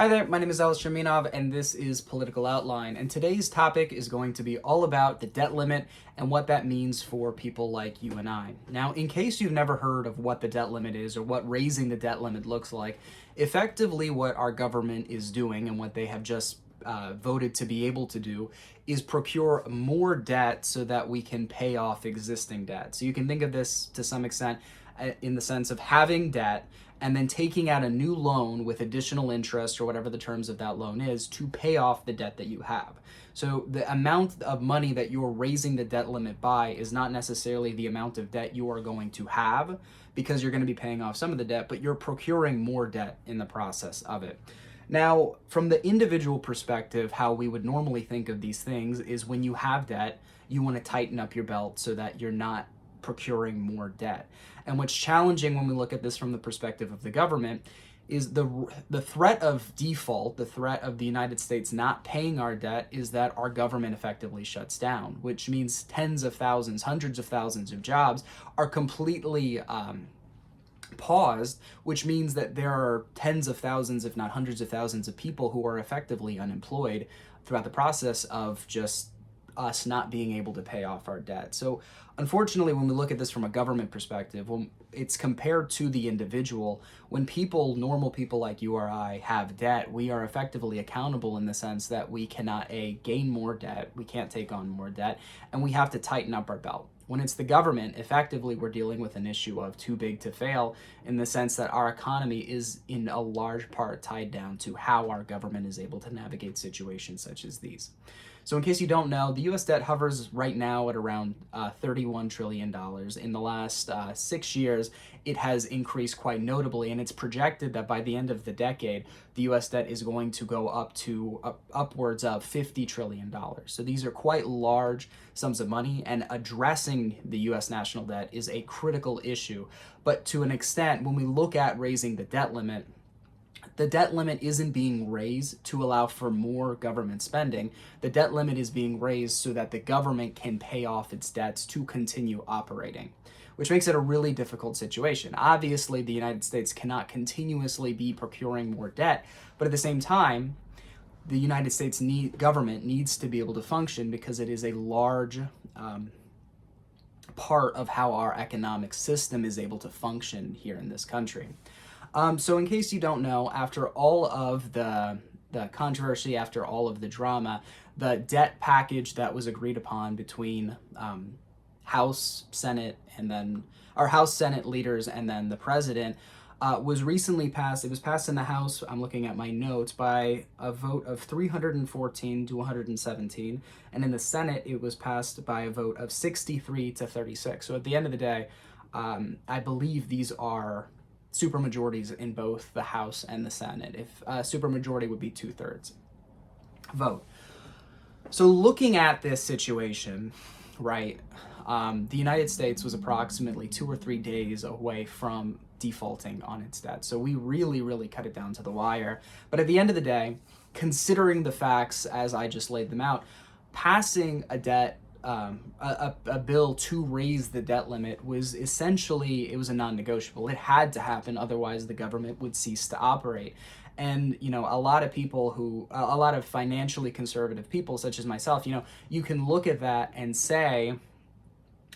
Hi there, my name is Alex Sherminov, and this is Political Outline. And today's topic is going to be all about the debt limit and what that means for people like you and I. Now, in case you've never heard of what the debt limit is or what raising the debt limit looks like, effectively what our government is doing and what they have just voted to be able to do is procure more debt so that we can pay off existing debt. So you can think of this to some extent in the sense of having debt and then taking out a new loan with additional interest or whatever the terms of that loan is to pay off the debt that you have. So the amount of money that you're raising the debt limit by is not necessarily the amount of debt you are going to have because you're going to be paying off some of the debt, but you're procuring more debt in the process of it. Now, from the individual perspective, how we would normally think of these things is when you have debt, you want to tighten up your belt so that you're not procuring more debt. And what's challenging when we look at this from the perspective of the government is the threat of default, the threat of the United States not paying our debt is that our government effectively shuts down, which means tens of thousands, hundreds of thousands of jobs are completely paused, which means that there are tens of thousands, if not hundreds of thousands of people who are effectively unemployed throughout the process of just us not being able to pay off our debt. So unfortunately, when we look at this from a government perspective, when it's compared to the individual, when people, normal people like you or I, have debt, we are effectively accountable in the sense that we cannot gain more debt, we can't take on more debt, and we have to tighten up our belt. When it's the government, effectively we're dealing with an issue of too big to fail in the sense that our economy is in a large part tied down to how our government is able to navigate situations such as these. So in case you don't know, the U.S. debt hovers right now at around $31 trillion. In the last 6 years, it has increased quite notably, and it's projected that by the end of the decade, the U.S. debt is going to go up to upwards of $50 trillion. So these are quite large sums of money, and addressing the U.S. national debt is a critical issue. But to an extent, when we look at raising the debt limit isn't being raised to allow for more government spending. The debt limit is being raised so that the government can pay off its debts to continue operating, which makes it a really difficult situation. Obviously, the United States cannot continuously be procuring more debt, but at the same time, the United States government needs to be able to function because it is a large part of how our economic system is able to function here in this country. So in case you don't know, after all of the controversy, after all of the drama, the debt package that was agreed upon between House, Senate, House, Senate leaders and then the president was recently passed. It was passed in the House, I'm looking at my notes, by a vote of 314 to 117. And in the Senate, it was passed by a vote of 63 to 36. So at the end of the day, I believe these are supermajorities in both the House and the Senate. If supermajority would be 2/3 vote. So looking at this situation, right, the United States was approximately 2 or 3 days away from defaulting on its debt. So we really cut it down to the wire. But at the end of the day, considering the facts as I just laid them out, passing a bill to raise the debt limit was essentially, it was a non-negotiable. It had to happen, otherwise the government would cease to operate. And, a lot of financially conservative people, such as myself, you can look at that and say,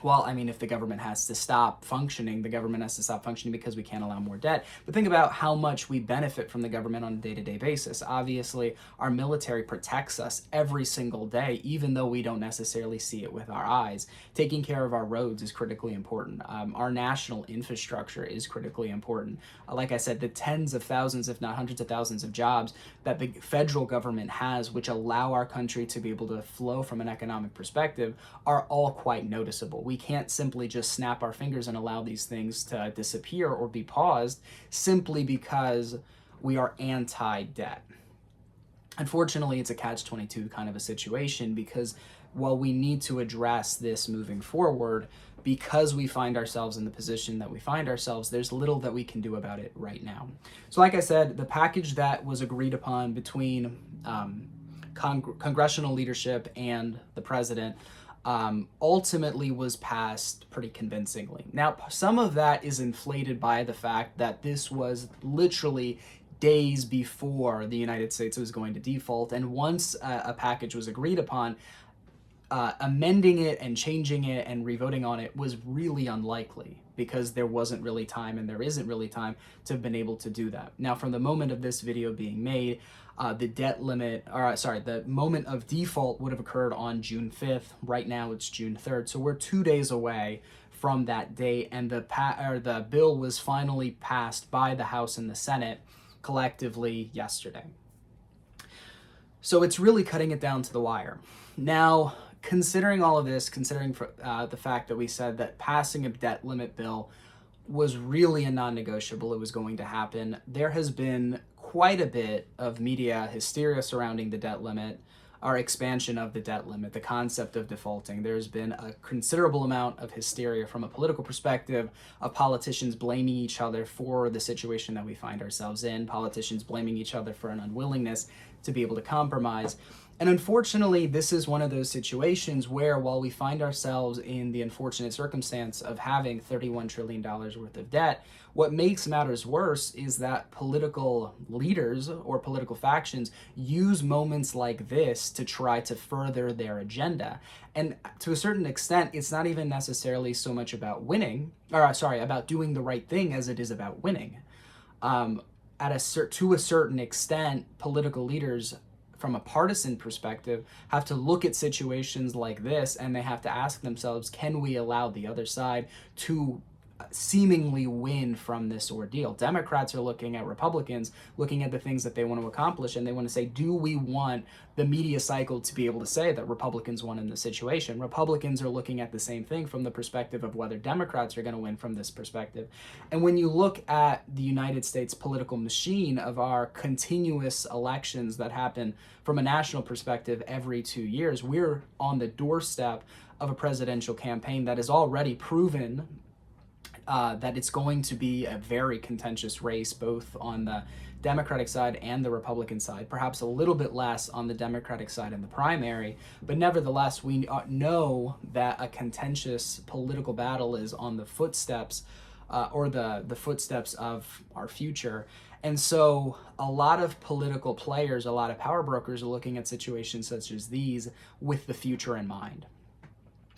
well, I mean, if the government has to stop functioning, the government has to stop functioning because we can't allow more debt. But think about how much we benefit from the government on a day-to-day basis. Obviously, our military protects us every single day, even though we don't necessarily see it with our eyes. Taking care of our roads is critically important. Our national infrastructure is critically important. Like I said, the tens of thousands, if not hundreds of thousands of jobs that the federal government has, which allow our country to be able to flow from an economic perspective, are all quite noticeable. We can't simply just snap our fingers and allow these things to disappear or be paused simply because we are anti-debt. Unfortunately, it's a catch-22 kind of a situation because while we need to address this moving forward, because we find ourselves in the position that we find ourselves, there's little that we can do about it right now. So like I said, the package that was agreed upon between congressional leadership and the president ultimately was passed pretty convincingly. Now, some of that is inflated by the fact that this was literally days before the United States was going to default. And once a package was agreed upon, amending it and changing it and revoting on it was really unlikely, because there wasn't really time, and there isn't really time to have been able to do that. Now, from the moment of this video being made, the moment of default would have occurred on June 5th. Right now it's June 3rd. So we're 2 days away from that date, and the bill was finally passed by the House and the Senate collectively yesterday. So it's really cutting it down to the wire. Now, considering all of this, considering the fact that we said that passing a debt limit bill was really a non-negotiable, it was going to happen, there has been quite a bit of media hysteria surrounding the debt limit, our expansion of the debt limit, the concept of defaulting. There's been a considerable amount of hysteria from a political perspective, of politicians blaming each other for the situation that we find ourselves in, politicians blaming each other for an unwillingness to be able to compromise. And unfortunately, this is one of those situations where, while we find ourselves in the unfortunate circumstance of having $31 trillion worth of debt, what makes matters worse is that political leaders or political factions use moments like this to try to further their agenda. And to a certain extent, it's not even necessarily so much about about doing the right thing, as it is about winning. To a certain extent, political leaders, from a partisan perspective, have to look at situations like this, and they have to ask themselves, can we allow the other side to seemingly win from this ordeal? Democrats are looking at Republicans, looking at the things that they want to accomplish, and they want to say, do we want the media cycle to be able to say that Republicans won in this situation? Republicans are looking at the same thing from the perspective of whether Democrats are going to win from this perspective. And when you look at the United States political machine of our continuous elections that happen from a national perspective every 2 years, we're on the doorstep of a presidential campaign that has already proven that it's going to be a very contentious race, both on the Democratic side and the Republican side, perhaps a little bit less on the Democratic side in the primary, but nevertheless, we know that a contentious political battle is on the footsteps, or the footsteps of our future. And so a lot of political players, a lot of power brokers are looking at situations such as these with the future in mind.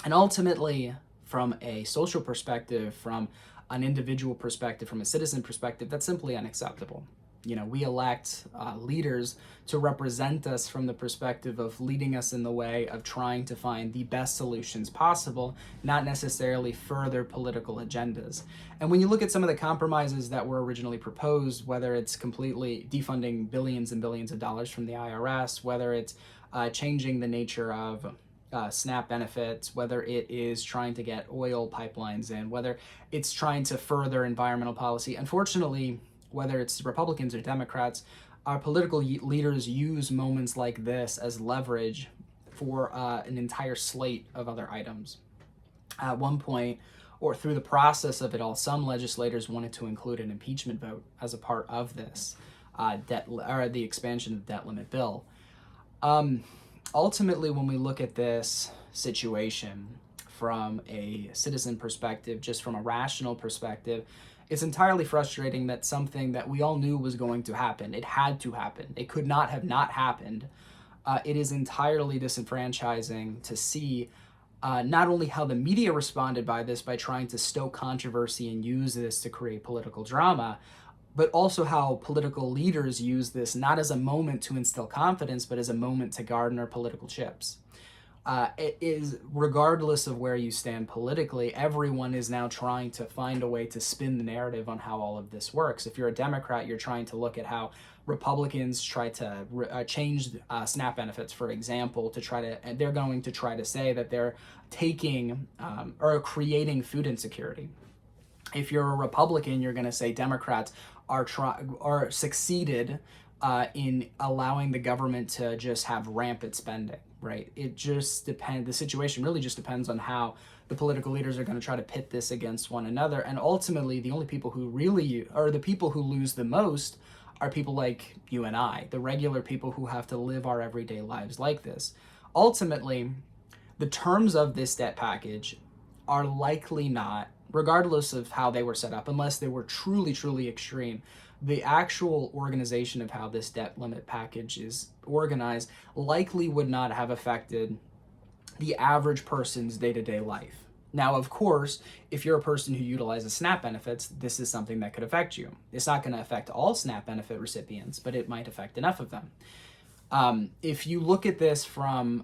And ultimately, from a social perspective, from an individual perspective, from a citizen perspective, that's simply unacceptable. You know, we elect leaders to represent us from the perspective of leading us in the way of trying to find the best solutions possible, not necessarily further political agendas. And when you look at some of the compromises that were originally proposed, whether it's completely defunding billions and billions of dollars from the IRS, whether it's changing the nature of SNAP benefits, whether it is trying to get oil pipelines in, whether it's trying to further environmental policy. Unfortunately, whether it's Republicans or Democrats, our political leaders use moments like this as leverage for an entire slate of other items. At one point, or through the process of it all, some legislators wanted to include an impeachment vote as a part of this the expansion of the debt limit bill. Ultimately, when we look at this situation from a citizen perspective, just from a rational perspective, it's entirely frustrating that something that we all knew was going to happen, it had to happen, it could not have not happened. It is entirely disenfranchising to see not only how the media responded by this, by trying to stoke controversy and use this to create political drama, but also how political leaders use this not as a moment to instill confidence, but as a moment to garner political chips. It is, regardless of where you stand politically, everyone is now trying to find a way to spin the narrative on how all of this works. If you're a Democrat, you're trying to look at how Republicans try to change SNAP benefits, for example, and they're going to try to say that they're taking or creating food insecurity. If you're a Republican, you're going to say Democrats are succeeded in allowing the government to just have rampant spending, right? It just depends. The situation really just depends on how the political leaders are going to try to pit this against one another. And ultimately, the only people who really are the people who lose the most are people like you and I, the regular people who have to live our everyday lives like this. Ultimately, the terms of this debt package are likely not, regardless of how they were set up, unless they were truly, truly extreme, the actual organization of how this debt limit package is organized likely would not have affected the average person's day-to-day life. Now, of course, if you're a person who utilizes SNAP benefits, this is something that could affect you. It's not going to affect all SNAP benefit recipients, but it might affect enough of them. If you look at this from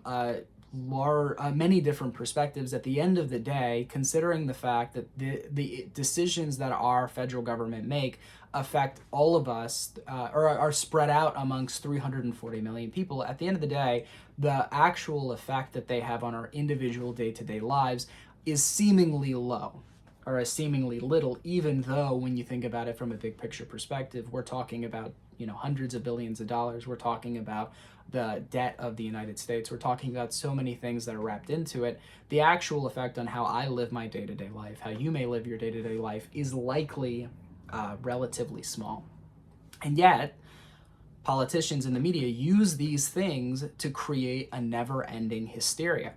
many different perspectives, at the end of the day, considering the fact that the decisions that our federal government make affect all of us, or are spread out amongst 340 million people, at the end of the day, the actual effect that they have on our individual day-to-day lives is seemingly low, or seemingly little, even though when you think about it from a big picture perspective, we're talking about, hundreds of billions of dollars. We're talking about the debt of the United States. We're talking about so many things that are wrapped into it. The actual effect on how I live my day-to-day life, how you may live your day-to-day life, is likely relatively small. And yet, politicians and the media use these things to create a never-ending hysteria.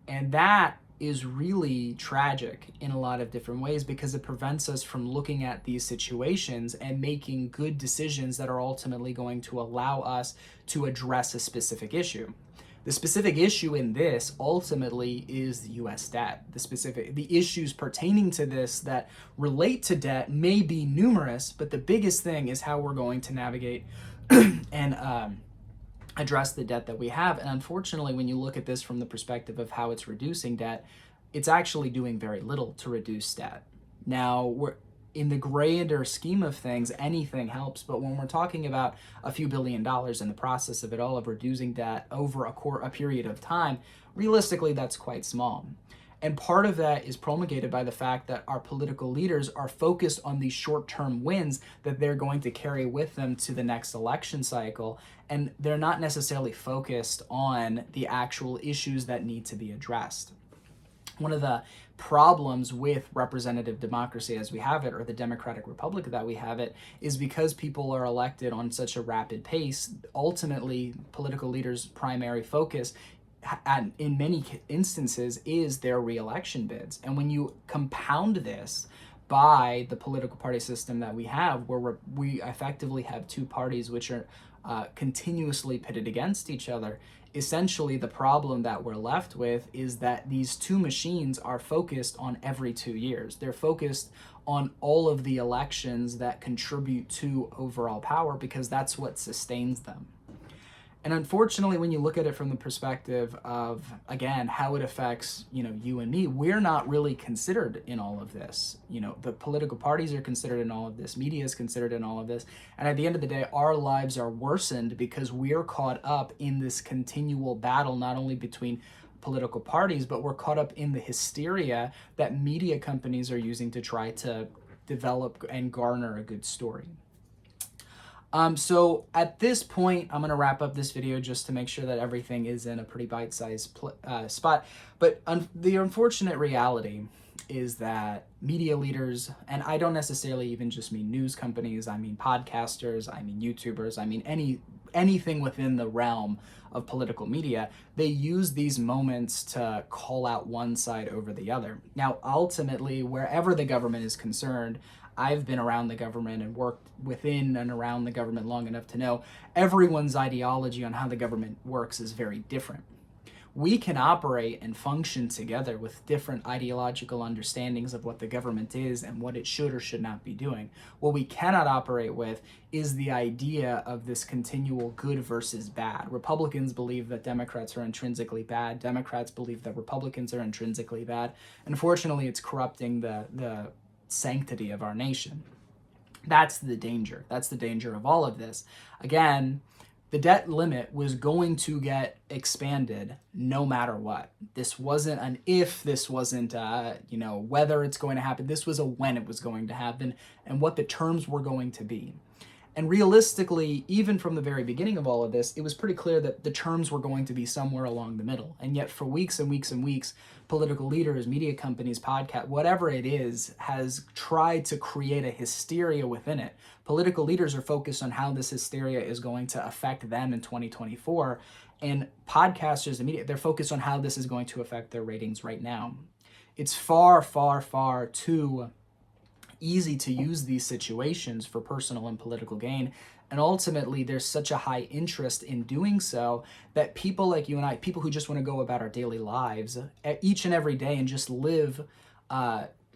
And that is really tragic in a lot of different ways, because it prevents us from looking at these situations and making good decisions that are ultimately going to allow us to address a specific issue. The specific issue in this ultimately is the US debt. The issues pertaining to this that relate to debt may be numerous, but the biggest thing is how we're going to navigate and address the debt that we have. And unfortunately, when you look at this from the perspective of how it's reducing debt, it's actually doing very little to reduce debt. Now, we're in the grander scheme of things, anything helps, but when we're talking about a few $1 billion in the process of it all, of reducing debt over a period of time, realistically, that's quite small. And part of that is promulgated by the fact that our political leaders are focused on these short-term wins that they're going to carry with them to the next election cycle, and they're not necessarily focused on the actual issues that need to be addressed. One of the problems with representative democracy as we have it, or the democratic republic that we have it, is because people are elected on such a rapid pace, ultimately political leaders' primary focus in many instances is their re-election bids. And when you compound this by the political party system that we have, where we effectively have two parties which are continuously pitted against each other, essentially the problem that we're left with is that these two machines are focused on every 2 years. They're focused on all of the elections that contribute to overall power, because that's what sustains them. And unfortunately, when you look at it from the perspective of, again, how it affects, you and me, we're not really considered in all of this. The political parties are considered in all of this. Media is considered in all of this. And at the end of the day, our lives are worsened because we're caught up in this continual battle, not only between political parties, but we're caught up in the hysteria that media companies are using to try to develop and garner a good story. So at this point, I'm going to wrap up this video just to make sure that everything is in a pretty bite-sized spot. But the unfortunate reality is that media leaders, and I don't necessarily even just mean news companies, I mean podcasters, I mean YouTubers, I mean anything within the realm of political media, they use these moments to call out one side over the other. Now, ultimately, wherever the government is concerned, I've been around the government and worked within and around the government long enough to know everyone's ideology on how the government works is very different. We can operate and function together with different ideological understandings of what the government is and what it should or should not be doing. What we cannot operate with is the idea of this continual good versus bad. Republicans believe that Democrats are intrinsically bad. Democrats believe that Republicans are intrinsically bad. Unfortunately, it's corrupting the sanctity of our nation. That's the danger. That's the danger of all of this. Again, the debt limit was going to get expanded no matter what. This wasn't an if, this wasn't whether it's going to happen. This was a when it was going to happen and what the terms were going to be. And realistically, even from the very beginning of all of this, it was pretty clear that the terms were going to be somewhere along the middle. And yet for weeks and weeks and weeks, political leaders, media companies, podcast, whatever it is, has tried to create a hysteria within it. Political leaders are focused on how this hysteria is going to affect them in 2024. And podcasters and media, they're focused on how this is going to affect their ratings right now. It's far, far, far too easy to use these situations for personal and political gain. And ultimately, there's such a high interest in doing so that people like you and I, people who just want to go about our daily lives each and every day and just live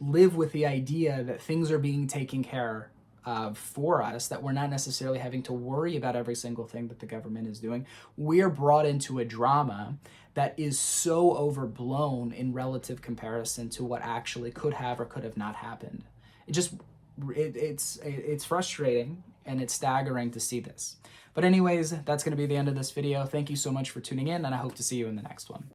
with the idea that things are being taken care of for us, that we're not necessarily having to worry about every single thing that the government is doing. We're brought into a drama that is so overblown in relative comparison to what actually could have or could have not happened. It's frustrating and it's staggering to see this. But anyways, that's going to be the end of this video. Thank you so much for tuning in, and I hope to see you in the next one.